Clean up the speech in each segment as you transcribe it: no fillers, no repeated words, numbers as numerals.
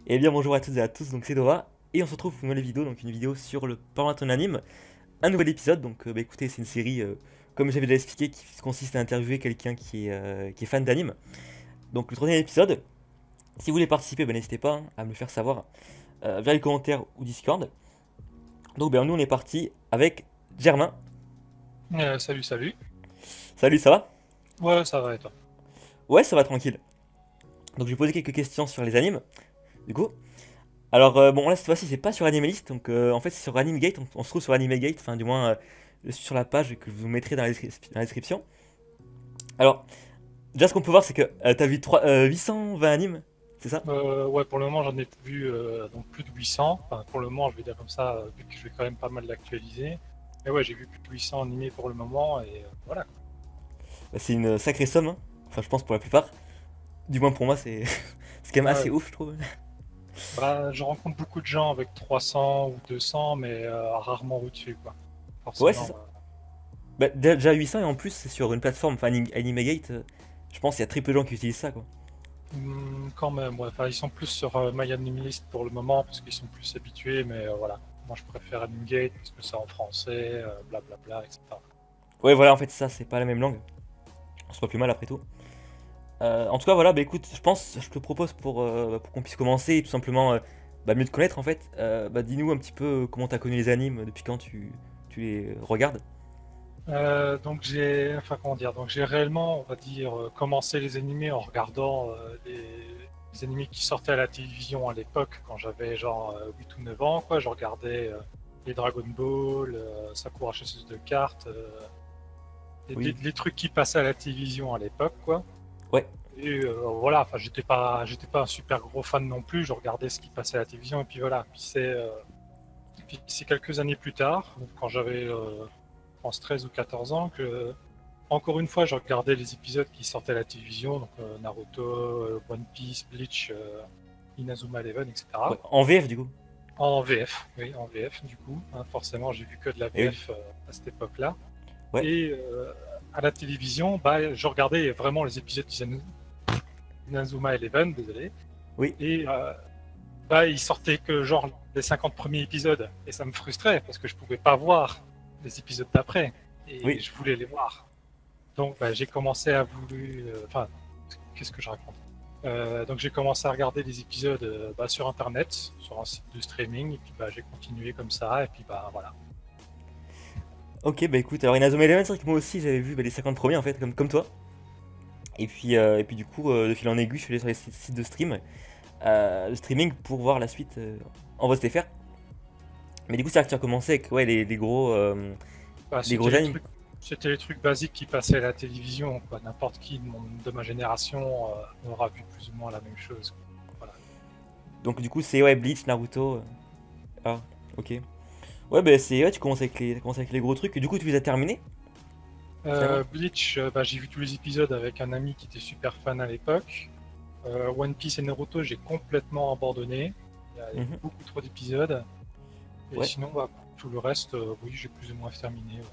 Et bien bonjour à toutes et à tous, donc c'est Dora, et on se retrouve pour une nouvelle vidéo, donc une vidéo sur le Parlement ton anime, un nouvel épisode, donc écoutez c'est une série, comme j'avais déjà expliqué, qui consiste à interviewer quelqu'un qui est fan d'anime. Donc le troisième épisode, si vous voulez participer, ben, n'hésitez pas hein, à me le faire savoir via les commentaires ou Discord. Donc ben, nous on est parti avec Germain. Salut, salut. Salut, ça va? Ouais, ça va et toi? Ouais, ça va tranquille. Donc je vais poser quelques questions sur les animes, du coup. Alors bon là cette fois-ci c'est pas sur Animalist, donc en fait c'est sur AnimeGate, on se trouve sur AnimeGate, enfin du moins je suis sur la page que je vous mettrai dans la description. Alors déjà ce qu'on peut voir c'est que t'as vu 820 animes, c'est ça? Ouais, pour le moment, j'en ai vu donc plus de 800. Enfin, pour le moment, je vais dire comme ça, vu que je vais quand même pas mal l'actualiser. Mais ouais, j'ai vu plus de 800 animés pour le moment et voilà. Bah, c'est une sacrée somme, hein. Enfin je pense pour la plupart, du moins pour moi c'est c'est quand même Ouais, assez ouf je trouve. bah, je rencontre beaucoup de gens avec 300 ou 200, mais rarement au-dessus, quoi. Ouais c'est Forcément. ça. Bah, déjà 800 et en plus c'est sur une plateforme, enfin AnimeGate, je pense qu'il y a très peu de gens qui utilisent ça quoi. Quand même, ouais. Enfin, ils sont plus sur MyAnimeList pour le moment parce qu'ils sont plus habitués, mais voilà. Moi, je préfère AnimeGate parce que c'est en français, blablabla, etc. Ouais voilà en fait ça c'est pas la même langue, c'est pas plus mal après tout. En tout cas, voilà, bah écoute, je pense, je te propose pour qu'on puisse commencer et tout simplement mieux te connaître en fait. Dis-nous un petit peu comment t'as connu les animes, depuis quand tu les regardes. Donc enfin comment dire, donc j'ai réellement, on va dire, commencé les animés en regardant les animés qui sortaient à la télévision à l'époque, quand j'avais genre 8 ou 9 ans, quoi. Je regardais les Dragon Ball, Sakura chasseuse de cartes, Oui. les trucs qui passaient à la télévision à l'époque, quoi. Ouais. Et voilà, enfin j'étais pas un super gros fan non plus. Je regardais ce qui passait à la télévision et puis voilà. Puis c'est quelques années plus tard, donc quand j'avais je pense 13 ou 14 ans, que encore une fois, je regardais les épisodes qui sortaient à la télévision, donc Naruto, One Piece, Bleach, Inazuma Eleven, Ouais. etc. En VF du coup. En VF, oui, en VF du coup. Hein, forcément, j'ai vu que de la Eh oui. VF à cette époque-là. Ouais. Et à la télévision, bah, je regardais vraiment les épisodes d'Inazuma Eleven, désolé. Oui. Et bah, ils sortaient que genre les 50 premiers épisodes. Et ça me frustrait parce que je pouvais pas voir les épisodes d'après. Et Oui. je voulais les voir. Donc bah, j'ai commencé à enfin, qu'est-ce que je raconte? Donc j'ai commencé à regarder des épisodes bah, sur internet, sur un site de streaming, et puis bah, j'ai continué comme ça, et puis bah voilà. Ok, bah écoute, alors Inazuma Eleven, c'est vrai que moi aussi j'avais vu les 50 premiers en fait, comme toi. Et puis du coup, de fil en aiguille, je suis allé sur les sites de de streaming pour voir la suite en voie de faire. Mais du coup, c'est vrai que tu as commencé avec ouais, Bah, les gros animes. c'était les trucs basiques qui passaient à la télévision, quoi. N'importe qui de ma génération aura vu plus ou moins la même chose, quoi. Voilà. Donc du coup, c'est ouais, Bleach, Naruto. Ah, ok. Ouais, bah c'est ouais, tu commences avec t'as commencé avec les gros trucs. Et du coup, tu les as terminés finalement. Bleach, bah, j'ai vu tous les épisodes avec un ami qui était super fan à l'époque. One Piece et Naruto, j'ai complètement abandonné. Il y a Mhm. beaucoup trop d'épisodes. Et Ouais. sinon, bah, tout le reste, oui, j'ai plus ou moins terminé. Ouais.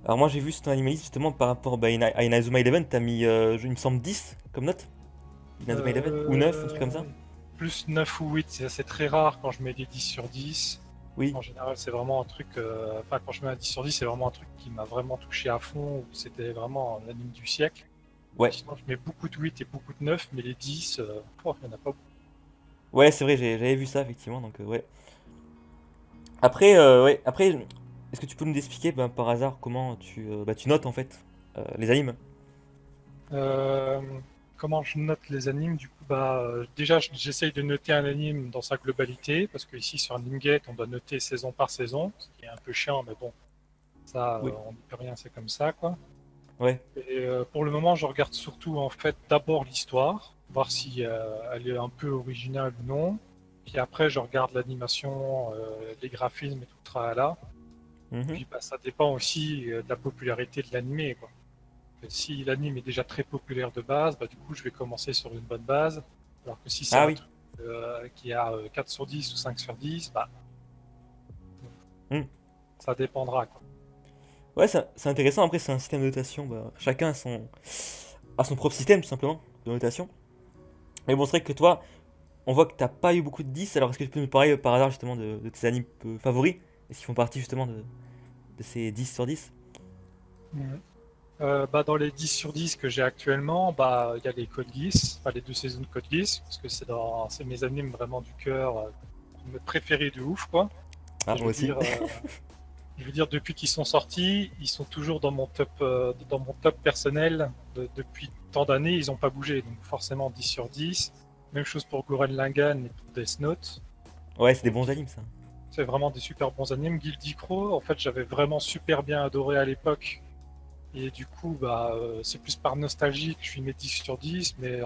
Alors moi, j'ai vu sur ton animaliste justement par rapport à Inazuma Eleven, t'as mis, il me semble 10 comme note. Inazuma Eleven ou 9 un truc comme Euh, ça. Plus 9 ou 8, c'est très rare quand je mets des 10 sur 10. Oui. En général, c'est vraiment un truc. Enfin, quand je mets un 10 sur 10, c'est vraiment un truc qui m'a vraiment touché à fond, où c'était vraiment l'anime du siècle. Ouais. Sinon, je mets beaucoup de 8 et beaucoup de 9, mais les 10, il n'y en a pas beaucoup. Ouais, c'est vrai, j'avais vu ça effectivement. Donc ouais. Après, ouais. Après, est-ce que tu peux nous expliquer par hasard comment tu notes en fait les animes? Euh, Comment je note les animes? Du coup, bah, déjà, j'essaye de noter un anime dans sa globalité, parce que ici sur Animegate, on doit noter saison par saison, ce qui est un peu chiant, mais bon, ça, Oui. on ne peut rien, c'est comme ça, quoi. Ouais. Et pour le moment, je regarde surtout, en fait, d'abord l'histoire, voir si elle est un peu originale ou non. Puis après, je regarde l'animation, les graphismes et tout le tralala. Mhm. Puis bah, ça dépend aussi de la popularité de l'animé, quoi. Si l'anime est déjà très populaire de base, bah, du coup, je vais commencer sur une bonne base. Alors que si c'est Ah un oui. truc qui a 4 sur 10 ou 5 sur 10, bah, Hmm. ça dépendra, quoi. Ouais, c'est intéressant. Après, c'est un système de notation. Chacun a son propre système tout simplement de notation. Mais bon, c'est vrai que toi, on voit que t'as pas eu beaucoup de 10, alors est-ce que tu peux nous parler par hasard justement de tes animes favoris? Est-ce qu'ils font partie justement de ces 10 sur 10? Mhm. Bah, dans les 10 sur 10 que j'ai actuellement, bah, il y a les Code Geass, enfin, les 2 saisons de Code Geass, parce que c'est mes animes vraiment du cœur, mes préférés de ouf, quoi. Ah, Et moi aussi. je veux dire, depuis qu'ils sont sortis, ils sont toujours dans mon top personnel. Depuis tant d'années, ils n'ont pas bougé, donc forcément 10 sur 10. Même chose pour Gurren Lagann et pour Death Note. Ouais, c'est des bons animes ça. C'est vraiment des super bons animes. Guilty Crow, en fait, j'avais vraiment super bien adoré à l'époque. Et du coup, bah, c'est plus par nostalgie que je lui mets 10 sur 10, mais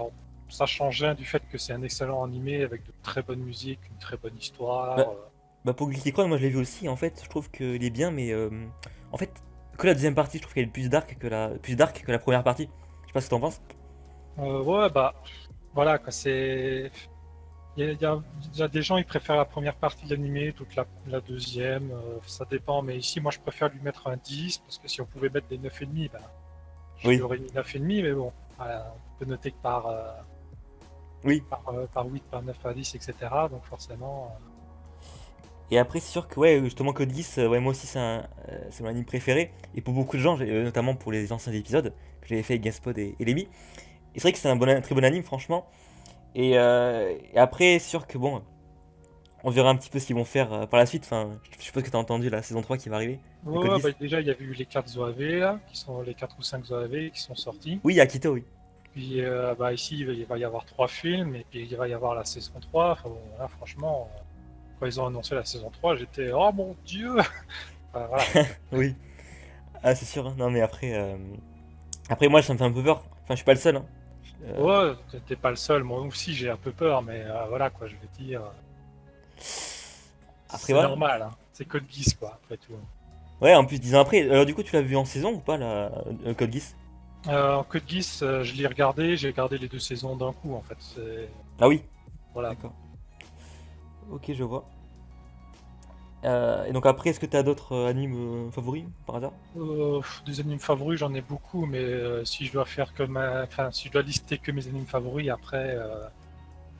ça change rien du fait que c'est un excellent animé avec de très bonnes musiques, une très bonne histoire. Bah, bah pour Guilty Crown, moi je l'ai vu aussi. En fait, je trouve qu'il est bien, mais en fait, que la deuxième partie, je trouve qu'elle est plus dark que la première partie. Je sais pas ce que t'en penses. Ouais, bah, voilà, quoi, c'est. Il y a des gens, ils préfèrent la première partie de l'animé, toute la deuxième, ça dépend. Mais ici, moi, je préfère lui mettre un 10, parce que si on pouvait mettre des 9,5, bah, je lui Oui, aurais mis 9,5, mais bon, voilà, on peut noter que oui. par 8, par 9, par 10, etc. Donc forcément. Et après, c'est sûr que ouais, justement, Code Geass, ouais, moi aussi c'est mon anime préféré. Et pour beaucoup de gens, notamment pour les anciens épisodes que j'avais fait avec Gaspod et Lémi. Et c'est vrai que c'est un très bon anime, franchement. Et après, c'est sûr que bon, on verra un petit peu ce qu'ils vont faire par la suite. Enfin, je suppose que t'as entendu la saison 3 qui va arriver de Code Ouais, bah, Geass. déjà, il y avait eu les 4 ZOAV, là, qui sont les 4 ou 5 ZOAV qui sont sortis. Oui, Akito, oui. Puis bah, ici, il va y avoir 3 films, et puis il va y avoir la saison 3. Enfin, bon, là, franchement, quand ils ont annoncé la saison 3, j'étais oh mon dieu! Enfin, voilà. Oui. Ah, c'est sûr, hein. Non, mais après, moi, ça me fait un peu peur. Enfin, je suis pas le seul, hein. Euh, Ouais, t'es pas le seul, moi aussi j'ai un peu peur, mais voilà quoi, je vais dire, Après, c'est voilà. normal, hein. C'est Code Geass quoi, après tout. Ouais, en plus, 10 ans après. Alors, du coup, tu l'as vu en saison ou pas, Code Geass? En Code Geass, je l'ai regardé, j'ai regardé les 2 saisons d'un coup en fait. Ah oui, Voilà. d'accord. Ok, je vois. Et donc après, est-ce que t'as d'autres animes favoris par hasard? Des animes favoris, j'en ai beaucoup, mais si je dois faire enfin, si je dois lister que mes animes favoris, après, à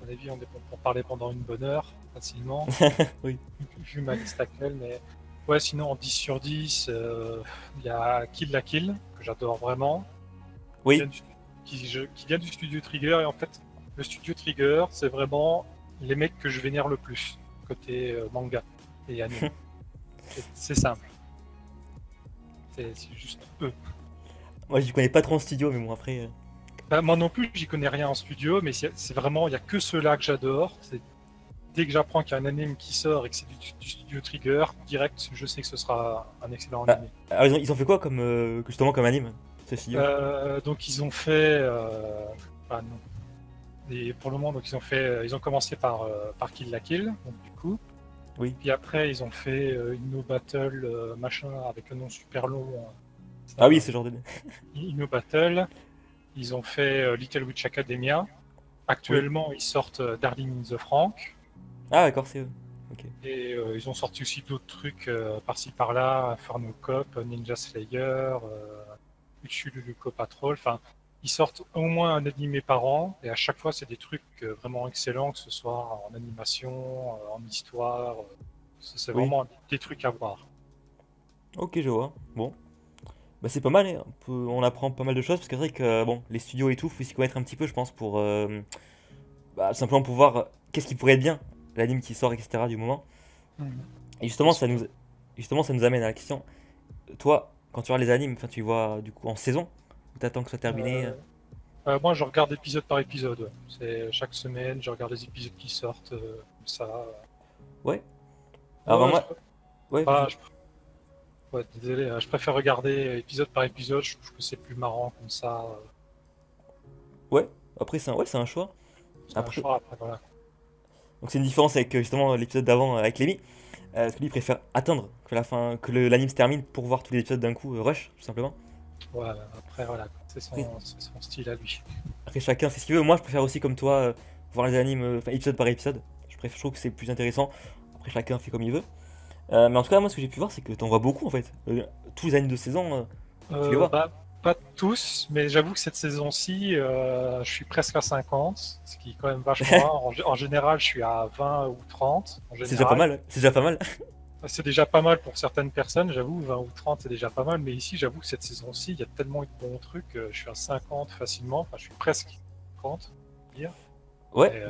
mon avis, on est bon pour parler pendant une bonne heure, facilement, Oui. vu ma liste actuelle, mais ouais, sinon en 10 sur 10, il y a Kill la Kill, que j'adore vraiment, qui vient Oui. du, qui vient du studio Trigger, et en fait, le studio Trigger, c'est vraiment les mecs que je vénère le plus, côté manga et anime. C'est simple, c'est juste eux. Moi, je connais pas trop en studio, mais bon, après. Bah, moi non plus, j'y connais rien en studio, mais c'est vraiment, il y a que ceux-là que j'adore. Dès que j'apprends qu'il y a un anime qui sort et que c'est du studio Trigger, direct, je sais que ce sera un excellent Ah, anime. alors, ils ont fait quoi comme, justement comme anime, ce studio? Donc ils ont fait, enfin, non. Et pour le moment, donc ils ont commencé par Kill la Kill, donc du coup. Oui. Puis après, ils ont fait Inno Battle, machin, avec un nom super long. C'est Ah oui, un- ce genre de. Inno Battle. Ils ont fait Little Witch Academia. Oui. Actuellement, ils sortent Darling in the Franxx. Ah, d'accord, c'est eux. Ok. Et ils ont sorti aussi d'autres trucs par-ci par-là, Inferno Cop, Ninja Slayer, Uchu Luluko Patrol. Enfin, ils sortent au moins un animé par an, et à chaque fois, c'est des trucs vraiment excellents, que ce soit en animation, en histoire. C'est Oui. vraiment des trucs à voir. Ok, je vois. Bon. Bah, c'est pas mal, hein. On apprend pas mal de choses, parce que c'est vrai que, bon, les studios et tout, faut s'y connaître un petit peu, je pense, pour bah, simplement pour voir qu'est-ce qui pourrait être bien, l'anime qui sort, etc. du moment. Mhm. Et Et justement, ça nous amène à la question. Toi, quand tu vois les animes, enfin, tu les vois du coup en saison, ou t'attends que ce soit terminé euh, moi, je regarde épisode par épisode. Ouais. C'est chaque semaine, je regarde les épisodes qui sortent, comme ça. Ouais. Alors, bah, Ouais, moi, ouais, ah, vas-y. ouais, désolé, je préfère regarder épisode par épisode, je trouve que c'est plus marrant comme ça. Ouais. Après, c'est un choix. C'est un Après, choix après, voilà. donc c'est une différence avec justement l'épisode d'avant avec Lémi. Parce que lui il préfère attendre que la fin, que l'anime se termine pour voir tous les épisodes d'un coup, rush, tout simplement. Ouais, après, voilà, Après, c'est son style à lui. après, chacun fait ce qu'il veut. Moi, je préfère aussi, comme toi, voir les animes enfin, épisode par épisode. Je trouve que c'est plus intéressant. Après, chacun fait comme il veut. Mais en tout cas, moi, ce que j'ai pu voir, c'est que t'en vois beaucoup en fait. Tous les animes de saison, tu les vois. Bah, pas tous, mais j'avoue que cette saison-ci, je suis presque à 50, ce qui est quand même vachement rare. En général, je suis à 20 ou 30. En C'est déjà pas général, mal, c'est déjà pas mal. c'est déjà pas mal pour certaines personnes, j'avoue, 20 ou 30 c'est déjà pas mal, mais ici, j'avoue que cette saison-ci, il y a tellement eu de bons trucs, je suis à 50 facilement, enfin, je suis presque 50, on va dire. Ouais. Et,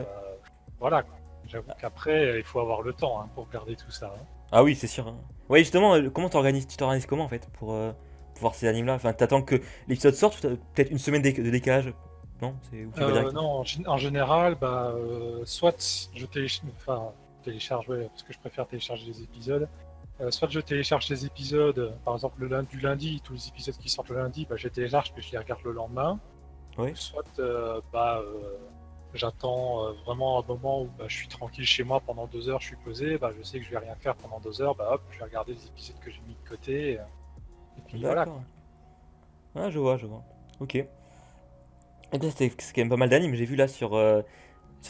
voilà, quoi. J'avoue qu'après, il faut avoir le temps hein, pour regarder tout ça. Hein. Ah oui, c'est sûr. Hein. Ouais, justement, comment tu t'organises comment en fait pour voir ces animes-là? Enfin, t'attends que l'épisode sorte, ou t'as peut-être une semaine de décalage? Non, c'est où tu vas direct? Non, en général, bah, soit je télécharge, ouais, parce que je préfère télécharger les épisodes. Soit je télécharge les épisodes, par exemple du lundi, tous les épisodes qui sortent le lundi, bah, je les télécharge puis je les regarde le lendemain. Ouais. Soit j'attends vraiment un moment où bah, je suis tranquille chez moi pendant 2 heures, je suis posé, bah, je sais que je vais rien faire pendant 2 heures, bah hop, je vais regarder les épisodes que j'ai mis de côté. Et puis voilà. D'accord. Ah, je vois, je vois. Ok. Et toi, c'est quand même pas mal d'animes. J'ai vu là sur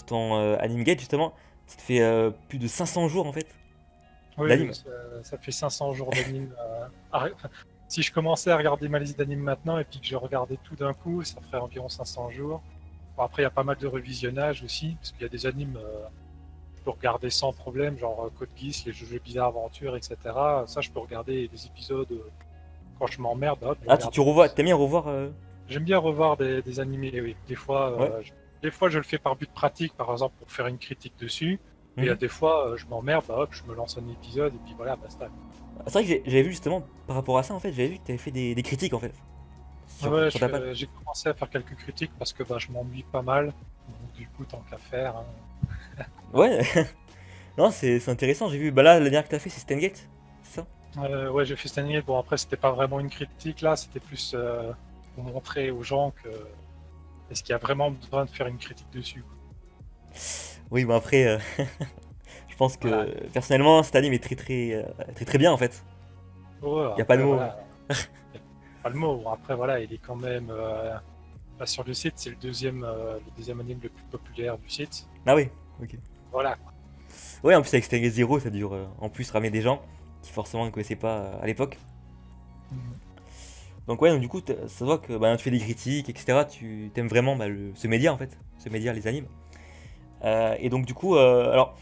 ton Anime Gate justement, ça te fait plus de 500 jours en fait Oui, d'anime. ça fait 500 jours d'anime. Enfin, si je commençais à regarder ma liste d'anime maintenant et puis que je regardais tout d'un coup, ça ferait environ 500 jours. Bon, après, il y a pas mal de revisionnage aussi, parce qu'il y a des animes je peux regarder sans problème, genre Code Geass, les jeux bizarres, aventures, etc. Ça, je peux regarder des épisodes quand je m'emmerde. Hop, je Ah, regarde. tu revois, t'aimes bien revoir J'aime bien revoir des animés, oui. Ouais. Des fois, je le fais par but pratique, par exemple, pour faire une critique dessus. Et il y a Mhm. des fois, je m'emmerde, bah, hop, je me lance un épisode et puis voilà, basta. C'est vrai que j'avais vu justement par rapport à ça en fait, j'avais vu que t'avais fait des critiques en fait Ouais, sur ta page. j'ai commencé à faire quelques critiques parce que bah, je m'ennuie pas mal. Donc, du coup, tant qu'à faire. Hein. Ouais, non, c'est intéressant. J'ai vu, bah là, la dernière que t'as fait, c'est Steingate, c'est ça? Ouais, j'ai fait cette année. Bon, après, c'était pas vraiment une critique là, c'était plus pour montrer aux gens que est-ce qu'il y a vraiment besoin de faire une critique dessus. Quoi. Oui, bon après, je pense Voilà. que personnellement, cet anime est très bien en fait. Ouais, Y a pas de après, mots. Hein. voilà. Pas le mot. Bon, après, voilà, il est quand même. Bah, sur le site, c'est le deuxième anime le plus populaire du site. Ah oui, ok. Voilà. Ouais, en plus avec Steingate Zero, ça dure en plus ramener des gens qui forcément ne connaissaient pas à l'époque. Mhm. Donc ouais, donc du coup, ça se voit que bah, tu fais des critiques, etc. Tu t'aimes vraiment bah, ce média en fait, ce média, les animes. Et donc du coup, alors,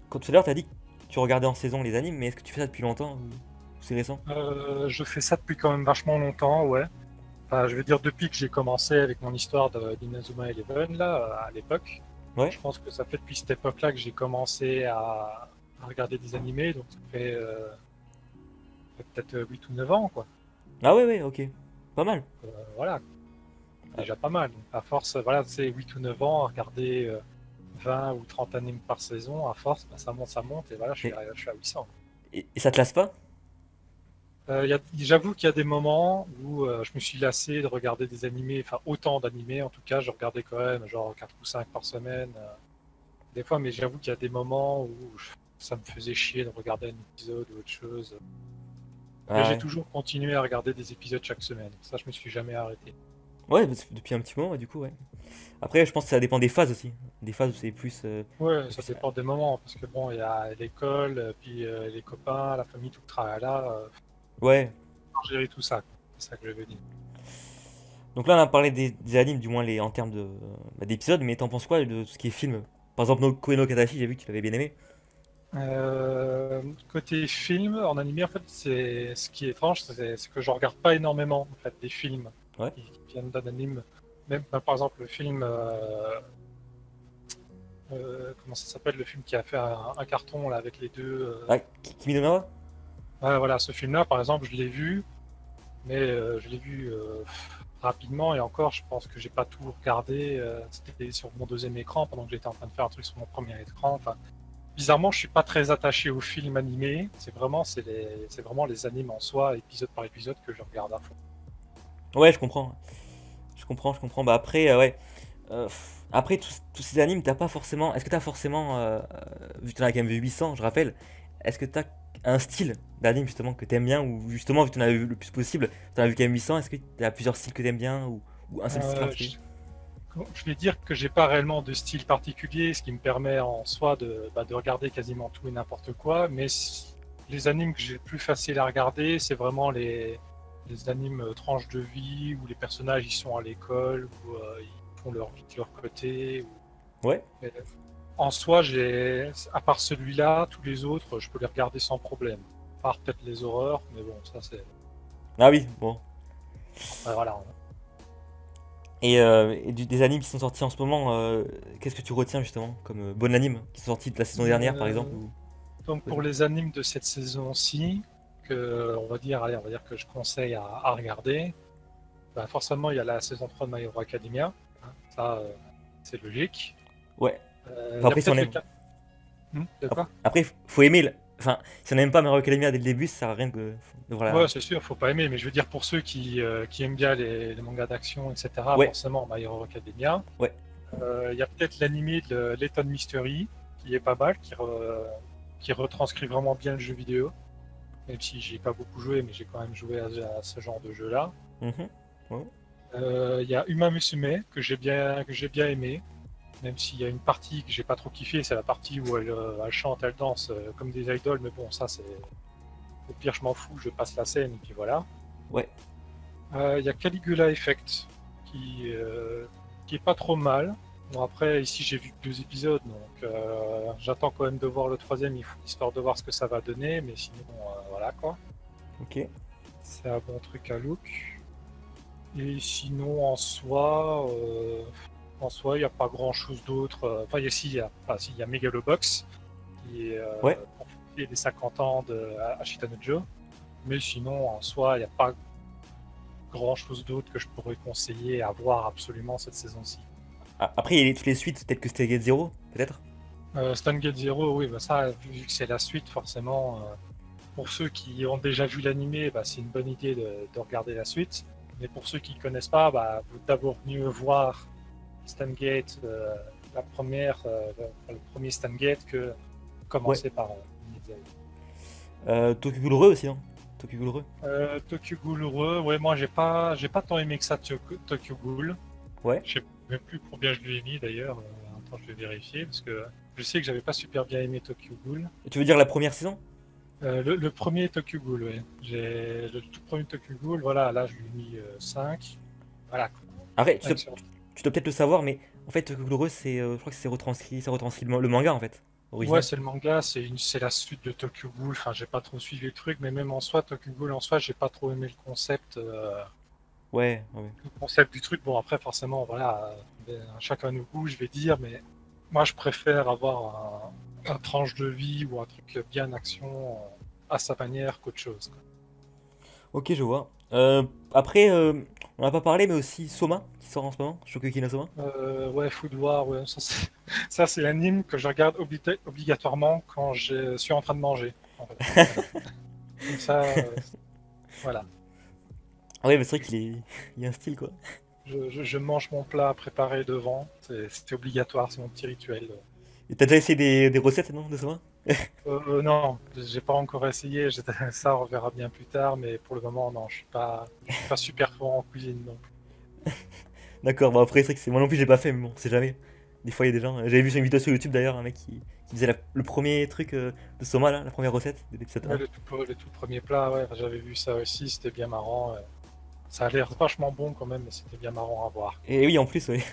quand tout à l'heure, t'as dit que tu regardais en saison les animes, mais est-ce que tu fais ça depuis longtemps ou c'est récent? Je fais ça depuis quand même vachement longtemps, ouais. Enfin, je veux dire, depuis que j'ai commencé avec mon histoire d'Inazuma Eleven, là, à l'époque, Ouais. je pense que ça fait depuis cette époque-là que j'ai commencé à regarder des animés, donc ça fait peut-être 8 ou 9 ans, quoi. Ah ouais, ouais, ok. Pas mal. Voilà, Ah, déjà pas mal. Donc, à force, voilà, c'est 8 ou 9 ans à regarder 20 ou 30 animes par saison, à force, bah, ça monte, et voilà, Et, je suis à 800. et ça te lasse pas? J'avoue qu'il y a des moments où je me suis lassé de regarder des animés, enfin autant d'animés en tout cas, je regardais quand même genre 4 ou 5 par semaine, des fois, mais j'avoue qu'il y a des moments où ça me faisait chier de regarder un épisode ou autre chose. Mais Ah j'ai ouais. toujours continué à regarder des épisodes chaque semaine, ça je me suis jamais arrêté. Ouais, depuis un petit moment, ouais, du coup, ouais. Après, je pense que ça dépend des phases aussi. Des phases où c'est plus. Ouais, C'est ça plus dépend des moments, parce que bon, il y a l'école, puis les copains, la famille, tout le tralala, ouais. faut gérer tout ça, quoi. C'est ça que je veux dire. Donc là, on a parlé des animes, du moins en termes d'épisodes, mais t'en penses quoi de tout ce qui est film? Par exemple, no Koe no Katachi, j'ai vu que tu l'avais bien aimé. Côté film, en animé, en fait, c'est ce qui est étrange, c'est que je regarde pas énormément en fait des films Ouais. qui viennent d'un anime. Même par exemple le film, comment ça s'appelle, le film qui a fait un carton là avec les deux. Ah, Kimi no Na wa? Ouais, voilà, ce film-là, par exemple, je l'ai vu, mais je l'ai vu rapidement et encore, je pense que j'ai pas tout regardé. C'était sur mon deuxième écran pendant que j'étais en train de faire un truc sur mon premier écran. Enfin, bizarrement, je suis pas très attaché aux films animés. C'est vraiment les animes en soi, épisode par épisode, que je regarde à fond. Ouais, je comprends. Je comprends. Bah après, ouais. Après, tous ces animes, t'as pas forcément. Est-ce que t'as forcément. Vu que t'en as quand même vu 800, je rappelle. Est-ce que t'as un style d'anime justement que t'aimes bien? Ou justement, vu que t'en as vu le plus possible, t'en as vu quand même 800, est-ce que t'as plusieurs styles que t'aimes bien? Ou un seul style Euh, particulier? je, je vais dire que j'ai pas réellement de style particulier, ce qui me permet en soi de regarder quasiment tout et n'importe quoi. Mais les animes que j'ai le plus facile à regarder, c'est vraiment les animes tranches de vie où les personnages ils sont à l'école, où ils font leur vie de leur côté. Ouais. Mais, en soi, à part celui-là, tous les autres, je peux les regarder sans problème. À part peut-être les horreurs, mais bon, ça c'est. Ah oui, bon. Après, voilà. Et des animes qui sont sortis en ce moment, qu'est-ce que tu retiens justement comme bon anime qui sont sortis de la saison dernière par exemple Donc pour les animes de cette saison-ci, allez, on va dire que je conseille à regarder, bah, forcément il y a la saison 3 de My Hero Academia, hein, ça c'est logique. Ouais. Il Enfin, y a après, si on peut-être aime. De quoi? Après, faut aimer. Enfin, si on n'aime pas My Hero Academia dès le début, ça sert à rien de voir Ouais, c'est sûr, faut pas aimer, mais je veux dire pour ceux qui aiment bien les mangas d'action, etc., Ouais. forcément My Hero Academia. Ouais. Il y a peut-être l'animé de Letton Mystery, qui est pas mal, qui retranscrit vraiment bien le jeu vidéo. Même si j'ai pas beaucoup joué, mais j'ai quand même joué à ce genre de jeu-là. Mhm. Ouais. Il y a Uma Musume, que j'ai bien aimé. Même s'il y a une partie que j'ai pas trop kiffé, c'est la partie où elle chante, elle danse comme des idoles, mais bon, ça c'est. Au pire, je m'en fous, je passe la scène, et puis voilà. Ouais. Il y a Caligula Effect, qui est pas trop mal. Bon, après, ici j'ai vu que 2 épisodes, donc j'attends quand même de voir le troisième, histoire de voir ce que ça va donner, mais sinon, voilà quoi. Ok. C'est un bon truc à look. Et sinon, en soi, il n'y a pas grand chose d'autre. Enfin, il y a Megalobox, qui est Ouais. pour fêter les 50 ans de Ashita no Joe. Mais sinon, en soi, il n'y a pas grand chose d'autre que je pourrais conseiller à voir absolument cette saison-ci. Après, il y a toutes les suites, peut-être que c'était Gate Zero, peut-être. Stargate Zero, oui, bah ça, vu que c'est la suite, forcément, pour ceux qui ont déjà vu l'animé, bah, c'est une bonne idée de regarder la suite. Mais pour ceux qui ne connaissent pas, bah, vaut d'abord mieux voir Stargate, la première, le premier Stargate, que commencer par Tokyo Ghoul Re aussi, hein. Tokyo Ghoul Re. Tokyo Ghoul Re, ouais, moi j'ai pas tant aimé que ça Tokyo Ghoul. Ouais. Je sais même plus combien je lui ai mis d'ailleurs. Attends, je vais vérifier parce que je sais que j'avais pas super bien aimé Tokyo Ghoul. Et tu veux dire la première saison? Le premier Tokyo Ghoul, ouais. J'ai le tout premier Tokyo Ghoul, voilà, là je lui ai mis 5. Voilà. Après, 5 sur... tu dois peut-être le savoir, mais en fait, Tokyo Ghoul Re, je crois que ça retranscrit le manga en fait. Original. Ouais, c'est le manga, c'est la suite de Tokyo Ghoul. Enfin, j'ai pas trop suivi le truc, mais même en soi, Tokyo Ghoul en soi, j'ai pas trop aimé le concept. Ouais, ouais. Le concept du truc. Bon, après, forcément, voilà, chacun nos goûts, je vais dire, mais moi, je préfère avoir un tranche de vie ou un truc bien action à sa manière qu'autre chose, quoi. Ok, je vois. Après, on n'a pas parlé, mais aussi Soma, qui sort en ce moment, Shokugeki no Soma. Ouais, Food War, ouais, ça, c'est l'anime que je regarde obligatoirement quand je suis en train de manger, en fait. Comme ça, voilà. Ah ouais, mais c'est vrai il y a un style quoi. Je mange mon plat préparé devant, c'est obligatoire, c'est mon petit rituel. Et t'as déjà essayé des recettes, non, de Soma? Non, j'ai pas encore essayé, ça on verra bien plus tard, mais pour le moment, non, je suis pas super fort en cuisine, donc. D'accord, bon après, c'est vrai que moi non plus, j'ai pas fait, mais bon, c'est jamais. Des fois, il y a des gens. J'avais vu sur une vidéo sur YouTube d'ailleurs, un mec qui faisait le premier truc de Soma, là, la première recette de l'épisode Ouais, 1. le tout premier plat, ouais, j'avais vu ça aussi, c'était bien marrant. Ça a l'air vachement bon quand même, mais c'était bien marrant à voir. Et oui, en plus, oui.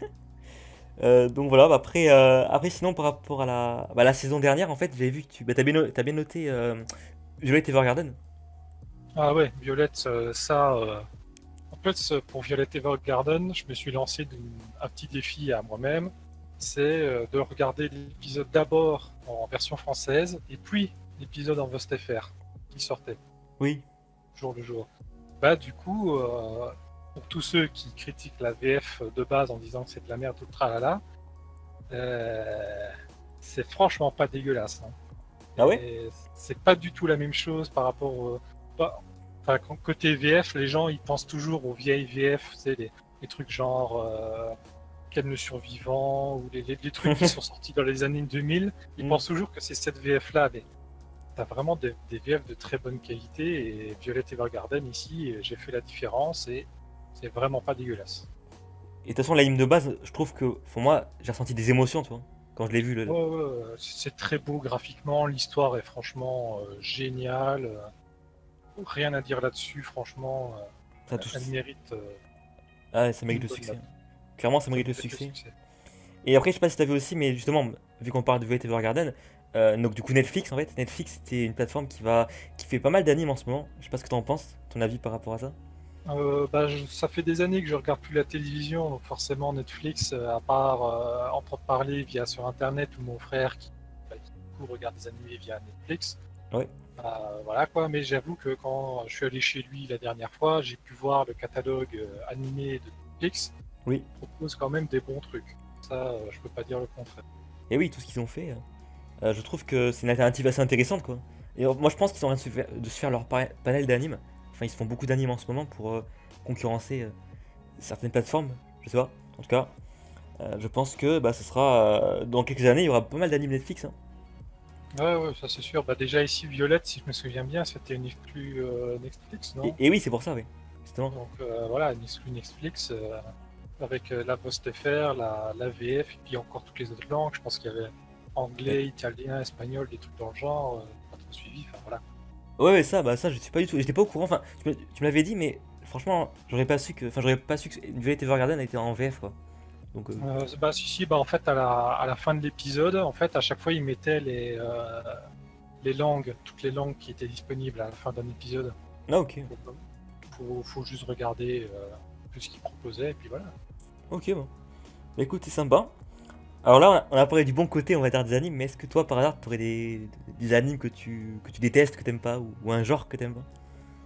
Donc voilà, bah après sinon par rapport à la saison dernière, en fait, j'avais vu que t'as bien noté Violet Evergarden. Ah ouais, Violette, ça. En fait, pour Violet Evergarden, je me suis lancé un petit défi à moi-même. C'est de regarder l'épisode d'abord en version française et puis l'épisode en VostFR qui sortait Oui. jour le jour. Bah, du coup, pour tous ceux qui critiquent la VF de base en disant que c'est de la merde, tout le tralala, c'est franchement pas dégueulasse, hein. Ah ouais? Et c'est pas du tout la même chose par rapport enfin, côté VF, les gens ils pensent toujours aux vieilles VF, tu sais, les trucs genre Ken le survivant ou les trucs qui sont sortis dans les années 2000. Ils Mm. pensent toujours que c'est cette VF là, mais t'as vraiment des VF de très bonne qualité. Et Violet Evergarden ici, j'ai fait la différence et c'est vraiment pas dégueulasse. Et de toute façon, l'anime de base, je trouve que, pour moi, j'ai ressenti des émotions, tu vois, quand je l'ai vu. Ouais, ouais, c'est très beau graphiquement, l'histoire est franchement géniale. Rien à dire là-dessus, franchement. Ça touche. Elle mérite Ah, ça mérite une le bonne succès. note. Clairement, ça Elle mérite le mérite le succès. succès. Et après, je sais pas si t'as vu aussi, mais justement, vu qu'on parle de Violet Evergarden, donc du coup Netflix en fait, Netflix c'était une plateforme qui fait pas mal d'animes en ce moment. Je sais pas ce que t'en penses, ton avis par rapport à ça. Ça fait des années que je regarde plus la télévision, donc forcément Netflix, à part entendre parler via sur internet ou mon frère qui du coup regarde des animés via Netflix. Ouais. Voilà quoi, mais j'avoue que quand je suis allé chez lui la dernière fois, j'ai pu voir le catalogue animé de Netflix. Oui. Il propose quand même des bons trucs. Ça, je peux pas dire le contraire. Et oui, tout ce qu'ils ont fait, je trouve que c'est une alternative assez intéressante quoi. Et moi je pense qu'ils sont en train de se faire leur panel d'animes. Enfin, ils se font beaucoup d'animes en ce moment pour concurrencer certaines plateformes, je sais pas. En tout cas, je pense que bah, ce sera dans quelques années, il y aura pas mal d'animes Netflix, hein. Ouais, ça c'est sûr. Bah, déjà ici, Violette, si je me souviens bien, c'était une exclue Netflix, non? Et oui, c'est pour ça, oui. Justement. Donc voilà, une exclue Netflix avec la Poste FR, la VF, et puis encore toutes les autres langues. Je pense qu'il y avait anglais, italien, espagnol, des trucs dans le genre, pas trop suivi. Enfin voilà. Ouais, ça, bah ça, je suis pas du tout. J'étais pas au courant. Enfin, tu me l'avais dit, mais franchement, j'aurais pas su que Violet Evergarden était en VF, quoi. Donc, Bah si, bah en fait à la fin de l'épisode, en fait à chaque fois ils mettaient les langues, toutes les langues qui étaient disponibles à la fin d'un épisode. ah, ok. Faut juste regarder tout ce qu'ils proposaient et puis voilà. Ok, bon. Bah, écoute, c'est sympa. Alors là, on a parlé du bon côté, on va dire, des animes, mais est-ce que toi, par hasard, t'aurais des animes que tu détestes, que t'aimes pas, ou un genre que t'aimes pas?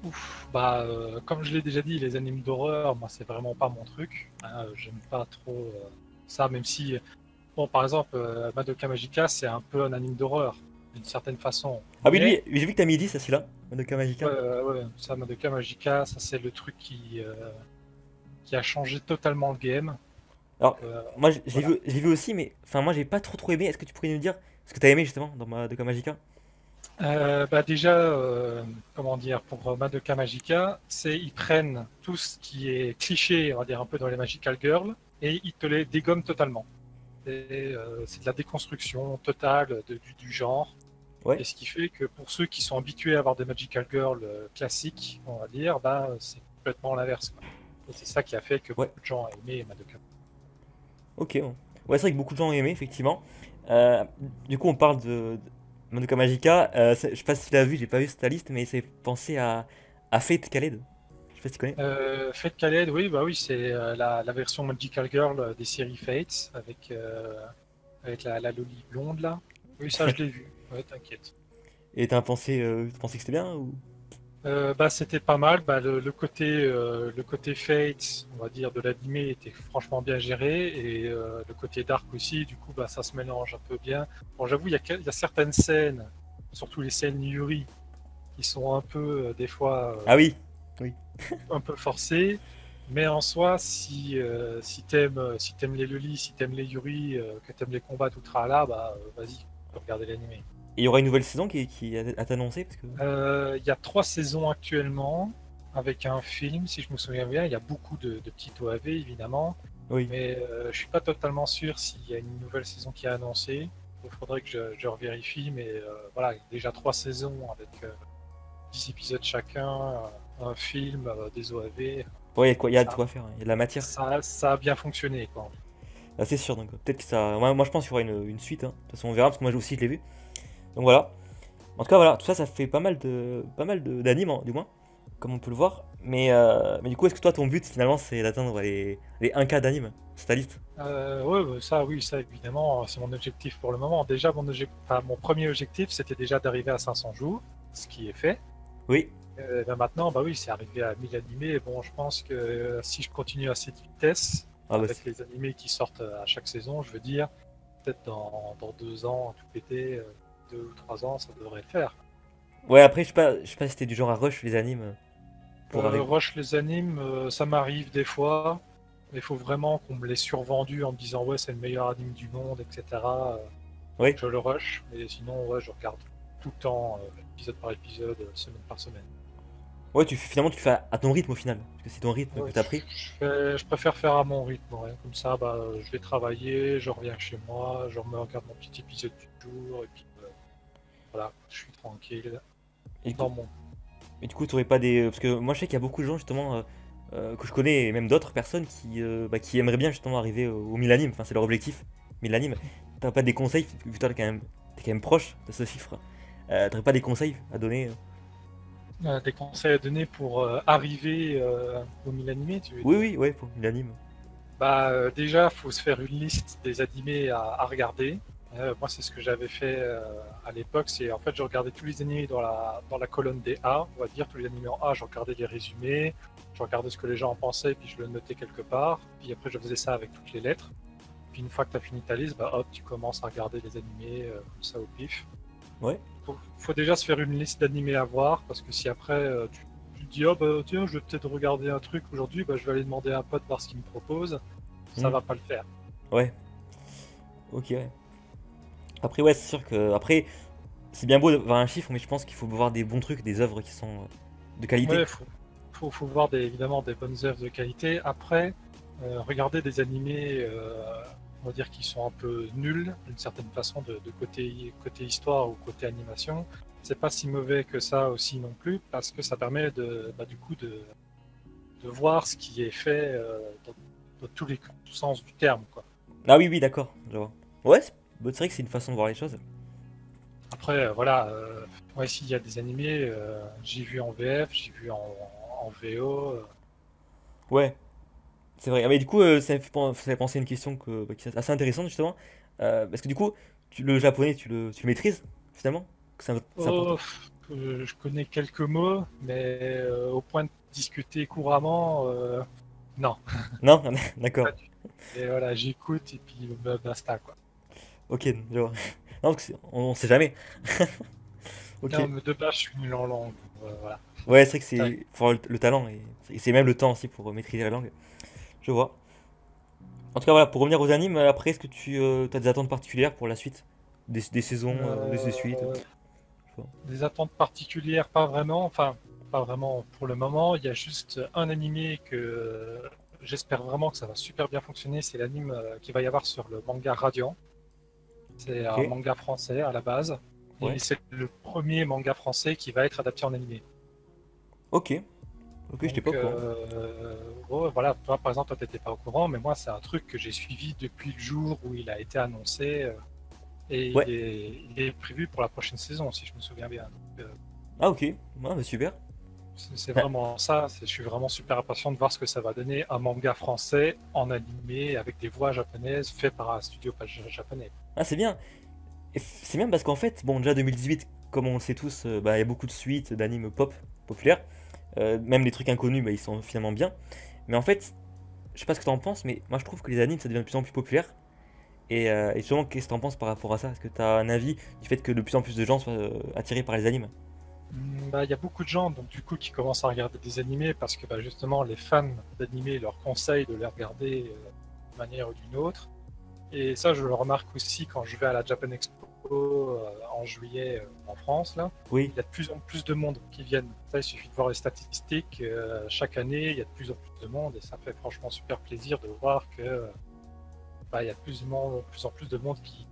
Ouf, bah comme je l'ai déjà dit, les animes d'horreur, moi c'est vraiment pas mon truc. Hein, j'aime pas trop ça, même si bon par exemple Madoka Magica c'est un peu un anime d'horreur d'une certaine façon. Ah oui, Mais j'ai vu que t'as mis 10 à celui-là, Madoka Magica. ouais, ça Madoka Magica, ça c'est le truc qui a changé totalement le game. Alors, moi, Voilà. je l'ai vu aussi, mais enfin, moi, j'ai pas trop aimé. Est-ce que tu pourrais nous dire ce que t'as aimé justement dans Madoka Magica? Bah déjà, comment dire, pour Madoka Magica, c'est ils prennent tout ce qui est cliché, on va dire un peu dans les Magical Girls, et ils te les dégomment totalement. C'est de la déconstruction totale du genre. Ouais. Et ce qui fait que pour ceux qui sont habitués à avoir des Magical Girls classiques, on va dire, bah, c'est complètement l'inverse, quoi. Et c'est ça qui a fait que Ouais. beaucoup de gens ont aimé Madoka. Ok, bon. Ouais, c'est vrai que beaucoup de gens ont aimé, effectivement. Du coup, on parle de Madoka Magica. Je sais pas si tu l'as vu, j'ai pas vu cette liste, mais c'est pensé à Fate Khaled. Je sais pas si tu connais. Fate Khaled, oui, bah oui, c'est la version Magical Girl des séries Fates avec la Loli blonde là. Oui, ça je l'ai vu. Ouais, t'inquiète. Et t'as pensé que c'était bien ou... Bah c'était pas mal. Bah, le côté Fate, on va dire de l'animé était franchement bien géré et le côté Dark aussi. Du coup, bah ça se mélange un peu bien. Bon, j'avoue, il y a certaines scènes, surtout les scènes Yuri, qui sont un peu des fois Ah oui, oui. un peu forcées. Mais en soi, si t'aimes les Loli, si t'aimes les Yuri, que t'aimes les combats tout tralala, bah vas-y, tu peux regarder l'animé. Et il y aura une nouvelle saison qui est à t'annoncer parce que... Il y a 3 saisons actuellement, avec un film, si je me souviens bien. Il y a beaucoup de petits OAV, évidemment. Oui. Mais je suis pas totalement sûr s'il y a une nouvelle saison qui est annoncée. Il faudrait que je revérifie. Mais voilà, il y a déjà 3 saisons avec 10 épisodes chacun, un film, des OAV. Ouais, il y a de Ça, quoi faire, hein. Il y a de la matière. ça a bien fonctionné, quoi. Ah, c'est sûr, donc peut-être que ça... Moi, je pense qu'il y aura une suite, hein. De toute façon, on verra, parce que moi aussi, je l'ai vu. Donc voilà. En tout cas, voilà, tout ça, ça fait pas mal d'animes, hein, du moins, comme on peut le voir. Mais du coup, est-ce que toi, ton but, finalement, c'est d'atteindre les 1K d'animes sur ta liste? Ouais, bah, ça, oui, ça évidemment, c'est mon objectif pour le moment. Déjà, mon premier objectif, c'était déjà d'arriver à 500 jours, ce qui est fait. Oui. Ben maintenant, bah oui, c'est arrivé à 1000 animés. Bon, je pense que si je continue à cette vitesse, Ah bah, avec les animés qui sortent à chaque saison, je veux dire, peut-être dans 2 ans, tout pété, 2 ou 3 ans, ça devrait le faire. ouais, après, je sais pas si t'es du genre à rush les animes pour arriver. Rush les animes, ça m'arrive des fois. Mais il faut vraiment qu'on me l'ait survendu en me disant ouais, c'est le meilleur anime du monde, etc. Oui. Je le rush, mais sinon, ouais, je regarde tout le temps, épisode par épisode, semaine par semaine. Ouais, finalement, tu le fais à ton rythme au final. Parce que c'est ton rythme que Ouais, t'as pris. je préfère faire à mon rythme, ouais. Comme ça, bah, je vais travailler, je reviens chez moi, je me regarde mon petit épisode du jour, et puis voilà, je suis tranquille Et, dans mon. et du coup, t'aurais pas des. Parce que moi, je sais qu'il y a beaucoup de gens, justement, que je connais, et même d'autres personnes qui aimeraient bien justement arriver au 1000 animes, enfin c'est leur objectif, 1000 animes. T'as pas des conseils, vu que toi t'es quand même proche de ce chiffre, t'aurais pas des conseils à donner? Des conseils à donner pour arriver au 1000 animés, tu veux Oui, dire? oui, ouais, pour 1000 animes. Bah, déjà, faut se faire une liste des animés à regarder. Moi, c'est ce que j'avais fait à l'époque. C'est en fait, je regardais tous les animés dans la colonne des A, on va dire tous les animés en A. Je regardais les résumés, je regardais ce que les gens en pensaient, puis je le notais quelque part. Puis après, je faisais ça avec toutes les lettres. Puis une fois que tu as fini ta liste, bah hop, tu commences à regarder les animés comme ça au pif. Ouais. Faut déjà se faire une liste d'animés à voir, parce que si après tu te dis, oh bah tiens, je vais peut-être regarder un truc aujourd'hui, bah je vais aller demander à un pote voir ce qu'il me propose, ça Hmm. va pas le faire. Ouais, ok, ouais. Après, ouais, c'est sûr que. Après, c'est bien beau d'avoir un chiffre, mais je pense qu'il faut voir des bons trucs, des œuvres qui sont de qualité. Ouais, faut voir évidemment des bonnes œuvres de qualité. Après, regarder des animés, on va dire, qui sont un peu nuls d'une certaine façon de côté histoire ou côté animation, c'est pas si mauvais que ça aussi non plus, parce que ça permet du coup de voir ce qui est fait dans tous les sens du terme, quoi. Ah oui, oui, d'accord, je vois. Ouais, c'est vrai que c'est une façon de voir les choses. Après, voilà, ouais, s'il y a des animés, j'ai vu en VF, j'ai vu en VO. Ouais, c'est vrai. Ah, mais du coup, ça fait penser à une question qui est assez intéressante, justement. Parce que du coup, le japonais, tu le maîtrises, finalement? Que c'est Oh, important? je connais quelques mots, mais au point de discuter couramment, non. Non? Pas D'accord. du tout. Et voilà, j'écoute et puis basta, quoi. Ok, je vois. Non, parce que on sait jamais. Ok. Non, mais de base, je suis nul en langue. Voilà. Ouais, c'est vrai que Ça, faut avoir le talent, et c'est même le temps aussi pour maîtriser la langue. Je vois. En tout cas, voilà, pour revenir aux animes, après, est-ce que tu as des attentes particulières pour la suite? Des saisons, des suites? euh, Je sais pas. des attentes particulières, pas vraiment. Enfin, pas vraiment pour le moment. Il y a juste un animé que j'espère vraiment que ça va super bien fonctionner. C'est l'anime qu'il va y avoir sur le manga Radiant. C'est Ok, un manga français à la base. Et ouais. c'est le premier manga français qui va être adapté en animé. Ok, ok, j'étais pas Donc, au courant. ouais, voilà, toi, par exemple, toi, t'étais pas au courant, mais moi, c'est un truc que j'ai suivi depuis le jour où il a été annoncé, et Ouais. il est prévu pour la prochaine saison, si je me souviens bien. Donc, Ah, ok. Ah, bah, super. c'est vraiment ça, je suis vraiment super impatient de voir ce que ça va donner, un manga français en animé avec des voix japonaises fait par un studio pas japonais. Ah, c'est bien. Et c'est bien parce qu'en fait, bon, déjà 2018, comme on le sait tous, bah, il y a beaucoup de suites d'animes pop populaires. Même les trucs inconnus, bah, ils sont finalement bien. Mais en fait, je sais pas ce que t'en penses, mais moi je trouve que les animes ça devient de plus en plus populaire. Et justement, qu'est-ce que t'en penses par rapport à ça? Est-ce que t'as un avis du fait que de plus en plus de gens soient attirés par les animes? Bah, il y a beaucoup de gens donc du coup qui commencent à regarder des animés parce que bah, justement les fans d'animés leur conseillent de les regarder d'une manière ou d'une autre. Et ça, je le remarque aussi quand je vais à la Japan Expo en juillet en France. Là, Oui, il y a de plus en plus de monde qui viennent. Ça, il suffit de voir les statistiques. Chaque année, il y a de plus en plus de monde et ça fait franchement super plaisir de voir que bah, il y a de plus en plus de monde qui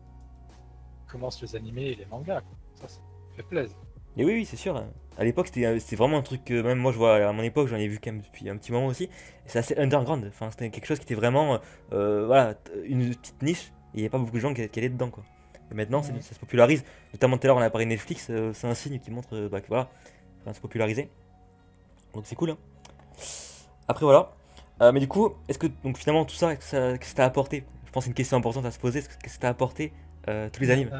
commence les animés et les mangas, quoi. Ça fait plaisir. et oui, oui, c'est sûr. À l'époque, c'était vraiment un truc que même moi je vois à mon époque, j'en ai vu quand même depuis un petit moment aussi. Et c'est assez underground. Enfin, c'était quelque chose qui était vraiment voilà, une petite niche. Et il n'y a pas beaucoup de gens qui allaient dedans, quoi. Et maintenant, Mm. ça se popularise. Notamment tout à l'heure, on a parlé de Netflix. C'est un signe qui montre bah, que voilà, ça va se populariser. Donc c'est cool, hein. Après, voilà. Mais du coup, est-ce que donc finalement tout ça, qu'est-ce que ça t'a apporté? Je pense que c'est une question importante à se poser. Qu'est-ce que ça t'a apporté tous les animes?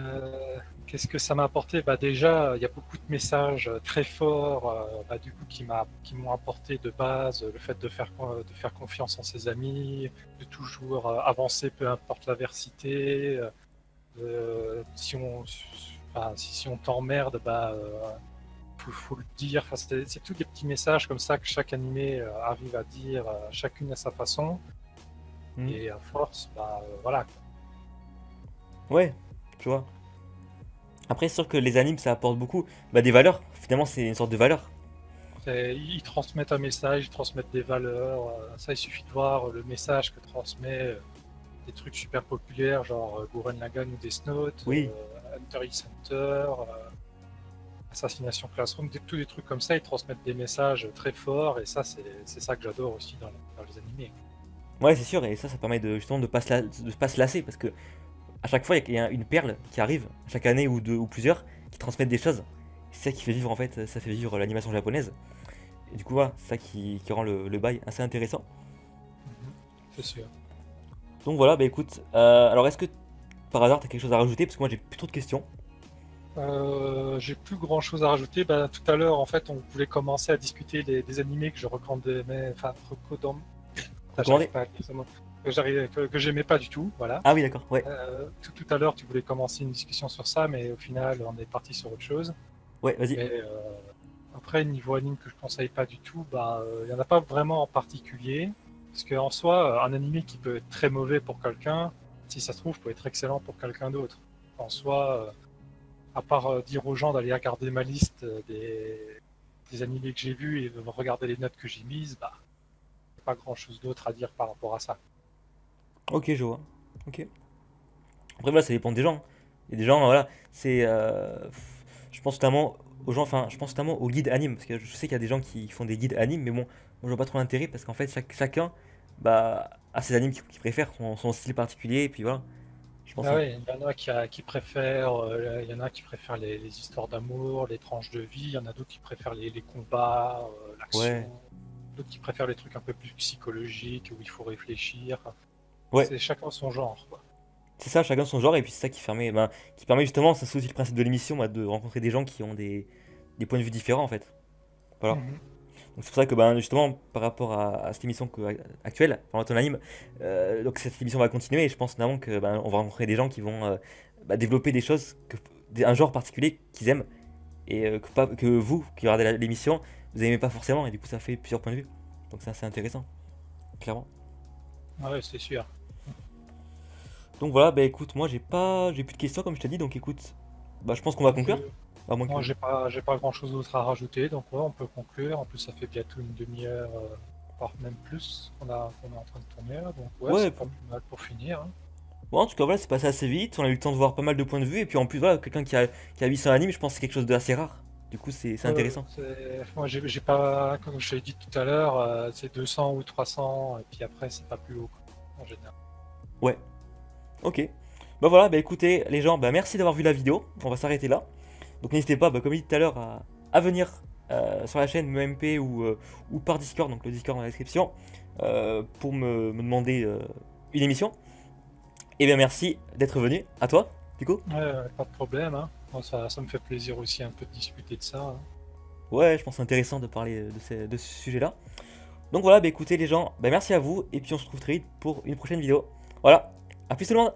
Qu'est-ce que ça m'a apporté? Bah déjà, il y a beaucoup de messages très forts, bah, du coup, qui m'ont apporté de base le fait de faire confiance en ses amis, de toujours avancer, peu importe l'adversité. Si on t'emmerde, bah, faut le dire. Enfin, c'est tous des petits messages comme ça que chaque animé arrive à dire, chacune à sa façon. Hmm. Et à force, bah, voilà. Ouais, tu vois. Après, c'est sûr que les animes, ça apporte beaucoup bah, des valeurs. Finalement, c'est une sorte de valeur. Ils transmettent un message, ils transmettent des valeurs. Ça, il suffit de voir le message que transmet des trucs super populaires, genre Gurren Lagann ou Death Note, Oui, Hunter x Hunter. Assassination Classroom, tous des trucs comme ça, ils transmettent des messages très forts, et ça, c'est ça que j'adore aussi dans les animés. Ouais, c'est sûr, et ça permet de, justement de pas se lasser, parce que à chaque fois, il y a une perle qui arrive, chaque année ou deux ou plusieurs, qui transmettent des choses. C'est ça qui fait vivre, en fait, ça fait vivre l'animation japonaise. Et du coup, voilà, c'est ça qui rend le bail assez intéressant. C'est sûr. Donc voilà, bah écoute, alors est-ce que par hasard t'as quelque chose à rajouter? Parce que moi j'ai plus trop de questions. J'ai plus grand chose à rajouter. Bah, tout à l'heure, en fait, on voulait commencer à discuter des animés que je recommandais, enfin, Recommandé? que j'aimais pas du tout, voilà. Ah oui, d'accord, ouais. Tout à l'heure, tu voulais commencer une discussion sur ça, mais au final, on est parti sur autre chose. Ouais, vas-y. Et après, niveau anime que je conseille pas du tout, bah, il y en a pas vraiment en particulier. Parce qu'en soi, un animé qui peut être très mauvais pour quelqu'un, si ça se trouve, peut être excellent pour quelqu'un d'autre. En soi, à part dire aux gens d'aller regarder ma liste des animés que j'ai vus et de regarder les notes que j'ai mises, bah, y a pas grand chose d'autre à dire par rapport à ça. Ok, je vois. Ok. Après, voilà, ça dépend des gens. Il y a des gens, voilà, c'est. Je pense notamment aux gens, enfin, je pense notamment aux guides anime. Parce que je sais qu'il y a des gens qui font des guides anime, mais bon, moi je vois pas trop l'intérêt parce qu'en fait, chacun bah, a ses animes qu'il préfère, son style particulier, et puis voilà. Je pense. Ah ouais, il y en a qui préfèrent, il y en a qui préfèrent les histoires d'amour, les tranches de vie, il y en a d'autres qui préfèrent les combats, l'action, Ouais, d'autres qui préfèrent les trucs un peu plus psychologiques où il faut réfléchir. ouais. C'est chacun son genre, quoi. C'est ça, chacun son genre, et puis c'est ça qui permet justement, ça c'est aussi le principe de l'émission, bah, de rencontrer des gens qui ont des points de vue différents en fait. Voilà. Mhm. Donc c'est pour ça que bah, justement, par rapport à cette émission actuelle, par ton anime, donc cette émission va continuer, et je pense notamment que bah, on va rencontrer des gens qui vont bah, développer des choses, un genre particulier qu'ils aiment, et que vous, qui regardez l'émission, vous n'aimez pas forcément, et du coup ça fait plusieurs points de vue. Donc c'est assez intéressant, clairement. Ah ouais, c'est sûr. Donc voilà, bah écoute, moi j'ai plus de questions comme je t'ai dit, donc écoute, bah je pense qu'on va conclure. Je- À moins que... Moi, j'ai pas grand chose d'autre à rajouter, donc ouais, on peut conclure. En plus, ça fait bientôt une demi-heure, voire même plus qu'on est en train de tourner là, donc ouais, Ouais, c'est pas plus mal pour finir, hein. bon, en tout cas, voilà, c'est passé assez vite. On a eu le temps de voir pas mal de points de vue. Et puis en plus, voilà, quelqu'un qui a vu son anime, je pense que c'est quelque chose d'assez rare. Du coup, c'est intéressant. Moi, j'ai pas, comme je t'ai dit tout à l'heure, c'est 200 ou 300, et puis après, c'est pas plus haut, quoi, en général. Ouais, ok. Bah voilà, bah écoutez, les gens, bah merci d'avoir vu la vidéo. On va s'arrêter là. Donc n'hésitez pas, bah, comme dit tout à l'heure, à venir sur la chaîne MEMP ou par Discord, donc le Discord dans la description, pour me demander une émission. Et bien merci d'être venu. À toi, du coup. Pas de problème, hein. Moi, ça me fait plaisir aussi un peu de discuter de ça, hein. Ouais, je pense que c'est intéressant de parler de ce sujet-là. Donc voilà, bah écoutez les gens, bah merci à vous, et puis on se retrouve très vite pour une prochaine vidéo. Voilà, à plus tout le monde!